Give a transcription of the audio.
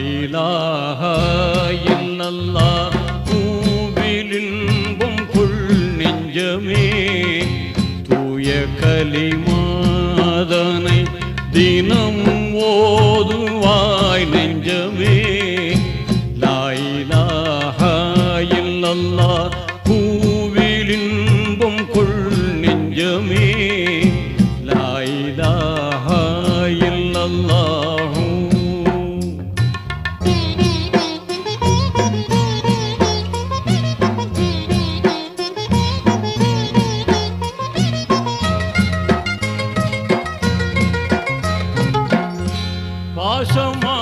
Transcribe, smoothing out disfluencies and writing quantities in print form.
இலாஹ இல்லல்லாஹ் பூவிலின்பம் கொள் நெஞ்சமே தூய கலிமாதனை தினம் ஓதுவாய் நெஞ்சமே லா இலாஹ இல்லல்லாஹ் பூவிலின்பம் கொள் நெஞ்சமே லா இலாஹ இல்லல்லாஹ். பாசமா